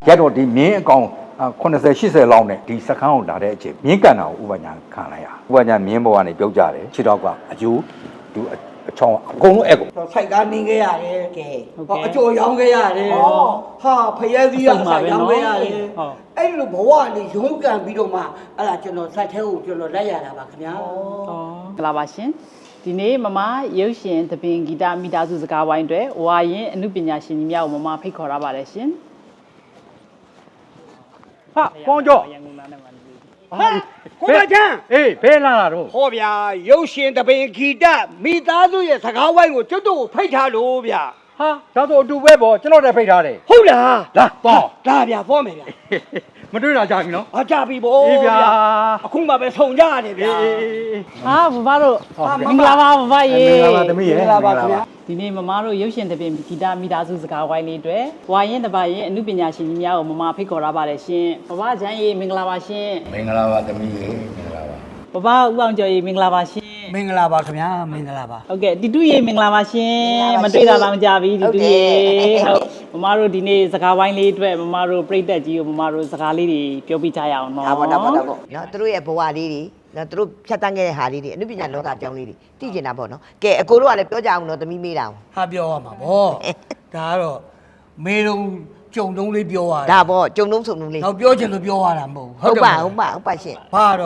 ရတော့ဒီမြင်းအကောင်80 80လောက်နဲ့ဒီစခန်းကိုလာတဲ့အချိန်မြင်းကန်တာကိုဥပညာခံလိုက်ရဥပညာမြင်းဘဝကနေပြုတ်ကြတယ်ခြေတော့ကအယိုးသူအချောင်းအကုန်လုံးအဲ့ကို စိုက်ကားနင်းခဲ့ရတယ် ကဲ ဟောအကျော်ရောင်းခဲ့ရတယ်ဟာဖရဲသီးရဆိုင်ရောင်းခဲ့ရတယ်အဲ့လိုဘဝနေရုံးကန်ပြီးတော့မှအဲ့ဒါကျွန်တော်စိုက်ထဲကိုကျွန်တော်လိုက်ရတာပါခင်ဗျာ မင်္ဂလာပါရှင်ဒီနေ့မမရုပ်ရှင်သပင်ဂီတမိသားစုစကားဝိုင်းတွေဝါရင်အမှုပညာရှင်ကြီးများကိုမမဖိတ်ခေါ်ရပါတယ်ရှင် ဟာပေါင်းကြော့ ဟာကိုမချမ်း အေးဘဲလာတာတော့ ဟောဗျာရုပ်ရှင်တပင်ဂီတမိသားစုရဲ့စကားဝိုင်းကိုကျွတ်တို့ဖိတ်ထားလို့ဗျာ ဟာဒါဆိုအတူပဲပေါ့ကျွန်တော်တည်းဖိတ်ထားတယ် ဟုတ်လား လာပေါ့ ဒါဗျာဖောမယ်ဗျာ မတွေ့တာကြာပြီနော် အကြပြီဗော အေးဗျာ အခုမှပဲဆုံကြရတယ်ဗျာ ဟာဘဘတို့မင်္ဂလာပါဘဘရေ မင်္ဂလာပါသမီးရေ မင်္ဂလာပါခင်ဗျာ ဒီနေ့မမတို့ရုပ်ရှင်သပင်ဂီတမိသားစုစကားဝိုင်းလေးတွေဝါရင်တပါရင်အမှုပညာရှင်ကြီးများကိုမမဖိတ်ခေါ်ရပါတယ်ရှင်ဘဘချမ်းရေမင်္ဂလာပါရှင် မင်္ဂလာပါသမီးရေမင်္ဂလာပါ ဘဘဦးအောင်ကျော်ရေမင်္ဂလာပါရှင် မင်္ဂလာပါခင်ဗျာမင်္ဂလာပါ ဟုတ်ကဲ့တီတူရေမင်္ဂလာပါရှင်မတွေ့တာတောင်ကြာပြီတီတူရေဟုတ်မမတို့ဒီနေ့စကားဝိုင်းလေးအတွက်မမတို့ပြိတက်ကြီးကိုမမတို့စကားလေးတွေပြောပြချရအောင်နော် ဒါပေါ့နော်သူတို့ရဲ့ဘဝလေးတွေနော်သူတို့ဖြတ်တန်းခဲ့တဲ့ဟာလေးတွေအနုပညာလောကအကြောင်းလေးတွေသိကျင်တာပေါ့နော်ကဲအကိုတို့ကလည်းပြောကြအောင်နော်သမီးမေးတာ ဟာပြောရမှာဗောဒါကတော့မေတုံကြုံတုံးလေးပြောရတာ ဒါပေါ့ကြုံလုံးစုံလုံးလေး တော့ပြောချင်လို့ပြောရတာမဟုတ် ဟုတ်ပါရှင့် ဘာတော့